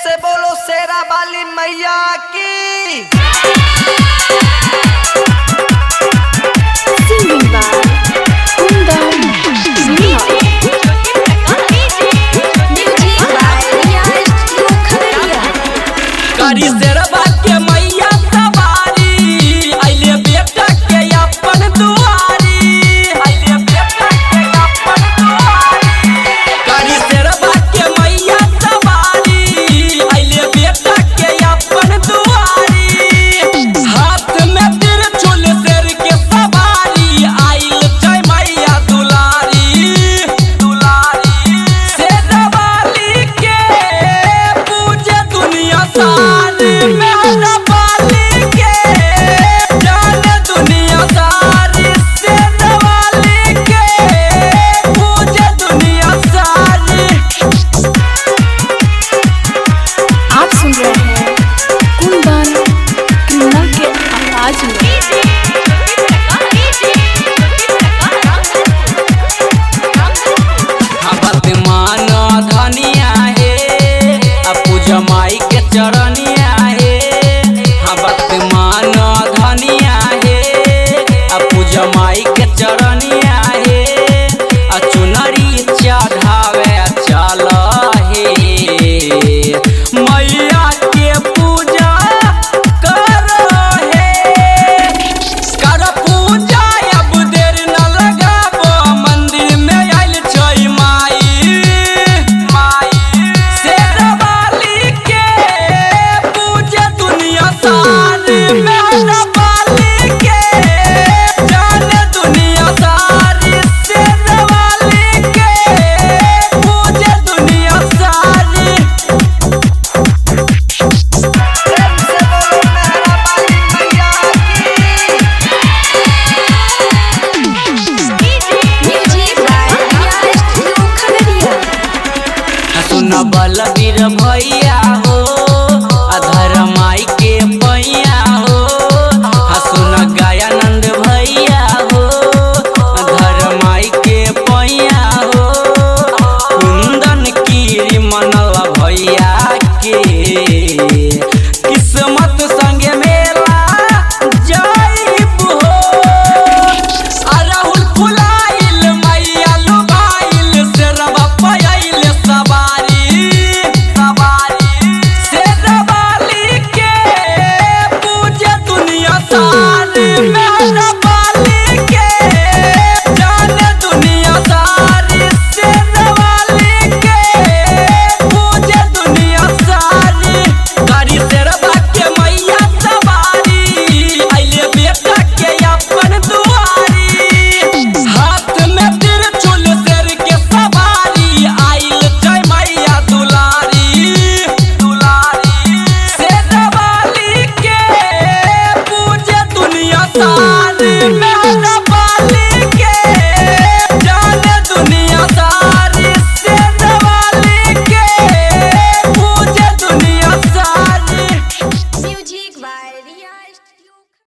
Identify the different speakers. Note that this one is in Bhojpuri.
Speaker 1: से बोलो शेरा वाली मैया की।
Speaker 2: Singing by Kundan Zina. Music by Riyaaz Lokhariya.
Speaker 3: करी शेरवा के मैया सवारी आइले बेटा के अपन दुआरी, आइले बेटा के अपन दुआरी। करी शेरवा के मैया सवारी आइले बेटा के अपन दुआरी। हाथ में त्रिशूल शेर के सवारी आइल जय मैया दुलारी, दुलारी। शेरवाली के पूजे दुनिया सारी, मेहरा वाली के जाने दुनिया सारी। शेरवाली के पूजे दुनिया सारी।
Speaker 2: आप सुन रहे हैं कुंदन कृष्णा के आवाज में।
Speaker 3: बात मानो धनिया हे पूजा माई के चरनिया हे। बात मानो धनिया हे पूजा माई के चरनिया हे। चुनरी चढ़ावे चल हे मैया के पूजा करो हे। कर पूजा अब देर न लगाबो, मंदिर में आइल छै माई, माई। शेरवाली के पूजे दुनिया सारी, मेहरा वाली के जाने दुनिया सारी। शेरवाली के पूजे दुनिया सारी।
Speaker 1: प्रेम से बोलो मेहरा वाली मैया की।
Speaker 2: Music by Riyaaz Lokhariya.
Speaker 3: सुन बलबीर भैया